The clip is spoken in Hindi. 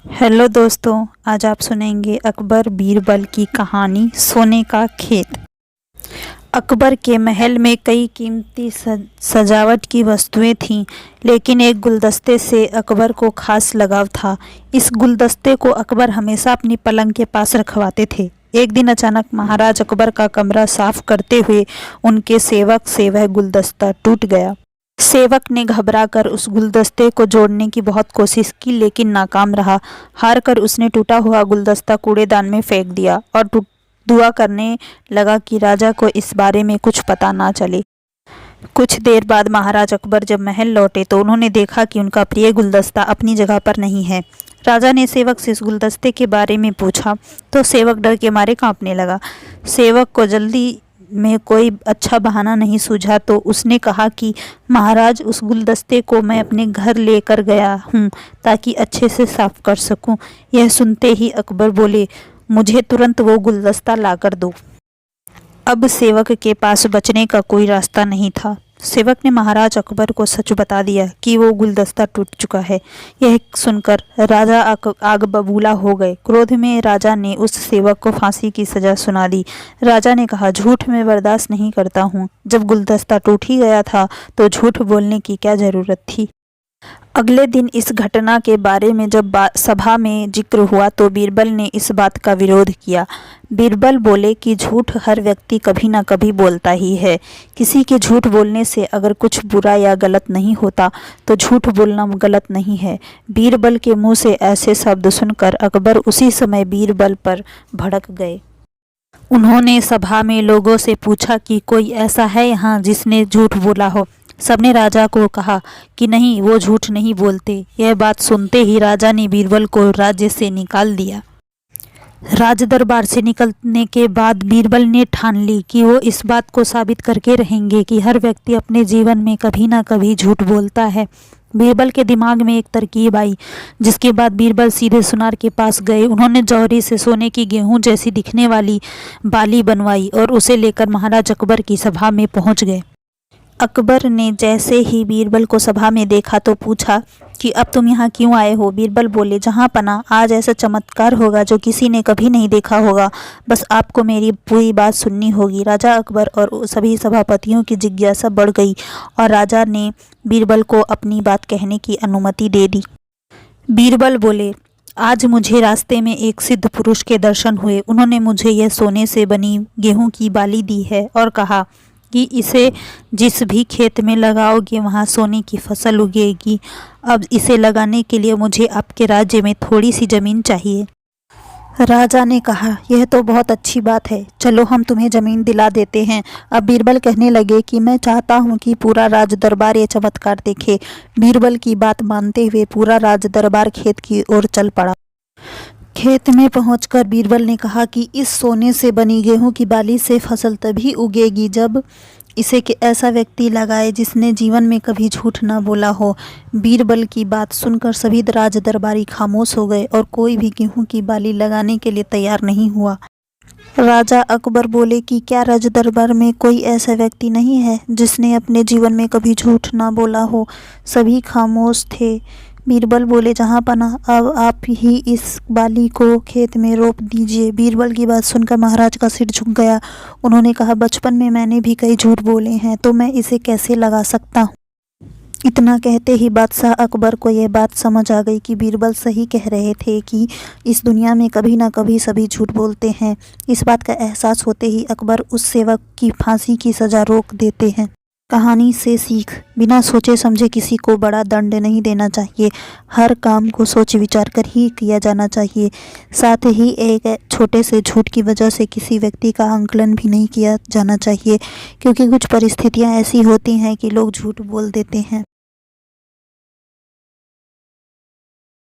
हेलो दोस्तों, आज आप सुनेंगे अकबर बीरबल की कहानी सोने का खेत। अकबर के महल में कई कीमती सजावट की वस्तुएं थीं, लेकिन एक गुलदस्ते से अकबर को खास लगाव था। इस गुलदस्ते को अकबर हमेशा अपनी पलंग के पास रखवाते थे। एक दिन अचानक महाराज अकबर का कमरा साफ करते हुए उनके सेवक से वह गुलदस्ता टूट गया। सेवक ने घबराकर उस गुलदस्ते को जोड़ने की बहुत कोशिश की, लेकिन नाकाम रहा। हार कर उसने टूटा हुआ गुलदस्ता कूड़ेदान में फेंक दिया और दुआ करने लगा कि राजा को इस बारे में कुछ पता ना चले। कुछ देर बाद महाराज अकबर जब महल लौटे तो उन्होंने देखा कि उनका प्रिय गुलदस्ता अपनी जगह पर नहीं है। राजा ने सेवक से इस गुलदस्ते के बारे में पूछा तो सेवक डर के मारे कांपने लगा। सेवक को जल्दी में कोई अच्छा बहाना नहीं सूझा तो उसने कहा कि महाराज, उस गुलदस्ते को मैं अपने घर लेकर गया हूँ ताकि अच्छे से साफ कर सकूँ। यह सुनते ही अकबर बोले, मुझे तुरंत वो गुलदस्ता लाकर दो। अब सेवक के पास बचने का कोई रास्ता नहीं था। सेवक ने महाराज अकबर को सच बता दिया कि वो गुलदस्ता टूट चुका है। यह सुनकर राजा आग बबूला हो गए। क्रोध में राजा ने उस सेवक को फांसी की सजा सुना दी। राजा ने कहा, झूठ मैं बर्दाश्त नहीं करता हूँ। जब गुलदस्ता टूट ही गया था तो झूठ बोलने की क्या ज़रूरत थी। अगले दिन इस घटना के बारे में जब सभा में जिक्र हुआ तो बीरबल ने इस बात का विरोध किया। बीरबल बोले कि झूठ हर व्यक्ति कभी ना कभी बोलता ही है। किसी के झूठ बोलने से अगर कुछ बुरा या गलत नहीं होता तो झूठ बोलना गलत नहीं है। बीरबल के मुंह से ऐसे शब्द सुनकर अकबर उसी समय बीरबल पर भड़क गए। उन्होंने सभा में लोगों से पूछा कि कोई ऐसा है यहाँ जिसने झूठ बोला हो। सबने राजा को कहा कि नहीं, वो झूठ नहीं बोलते। यह बात सुनते ही राजा ने बीरबल को राज्य से निकाल दिया। राज दरबार से निकलने के बाद बीरबल ने ठान ली कि वो इस बात को साबित करके रहेंगे कि हर व्यक्ति अपने जीवन में कभी ना कभी झूठ बोलता है। बीरबल के दिमाग में एक तरकीब आई, जिसके बाद बीरबल सीधे सुनार के पास गए। उन्होंने जौहरी से सोने की गेहूं जैसी दिखने वाली बाली बनवाई और उसे लेकर महाराज अकबर की सभा में पहुंच गए। अकबर ने जैसे ही बीरबल को सभा में देखा तो पूछा कि अब तुम यहाँ क्यों आए हो। बीरबल बोले, जहाँ पना, आज ऐसा चमत्कार होगा जो किसी ने कभी नहीं देखा होगा। बस आपको मेरी पूरी बात सुननी होगी। राजा अकबर और सभी सभापतियों की जिज्ञासा बढ़ गई और राजा ने बीरबल को अपनी बात कहने की अनुमति दे दी। बीरबल बोले, आज मुझे रास्ते में एक सिद्ध पुरुष के दर्शन हुए। उन्होंने मुझे यह सोने से बनी गेहूं की बाली दी है और कहा कि इसे जिस भी खेत में लगाओगे वहाँ सोने की फसल उगेगी। अब इसे लगाने के लिए मुझे आपके राज्य में थोड़ी सी ज़मीन चाहिए। राजा ने कहा, यह तो बहुत अच्छी बात है, चलो हम तुम्हें ज़मीन दिला देते हैं। अब बीरबल कहने लगे कि मैं चाहता हूँ कि पूरा राज दरबार ये चमत्कार देखे। बीरबल की बात मानते हुए पूरा राज दरबार खेत की ओर चल पड़ा। खेत में पहुंचकर बीरबल ने कहा कि इस सोने से बनी गेहूं की बाली से फसल तभी उगेगी जब इसे ऐसा व्यक्ति लगाए जिसने जीवन में कभी झूठ ना बोला हो। बीरबल की बात सुनकर सभी राज दरबारी खामोश हो गए और कोई भी गेहूं की बाली लगाने के लिए तैयार नहीं हुआ। राजा अकबर बोले कि क्या राज दरबार में कोई ऐसा व्यक्ति नहीं है जिसने अपने जीवन में कभी झूठ ना बोला हो। सभी खामोश थे। बीरबल बोले, जहाँ पना, अब आप ही इस बाली को खेत में रोप दीजिए। बीरबल की बात सुनकर महाराज का सिर झुक गया। उन्होंने कहा, बचपन में मैंने भी कई झूठ बोले हैं तो मैं इसे कैसे लगा सकता हूँ। इतना कहते ही बादशाह अकबर को यह बात समझ आ गई कि बीरबल सही कह रहे थे कि इस दुनिया में कभी ना कभी सभी झूठ बोलते हैं। इस बात का एहसास होते ही अकबर उस सेवक की फांसी की सज़ा रोक देते हैं। कहानी से सीख, बिना सोचे समझे किसी को बड़ा दंड नहीं देना चाहिए। हर काम को सोच विचार कर ही किया जाना चाहिए। साथ ही एक छोटे से झूठ की वजह से किसी व्यक्ति का आंकलन भी नहीं किया जाना चाहिए, क्योंकि कुछ परिस्थितियां ऐसी होती हैं कि लोग झूठ बोल देते हैं।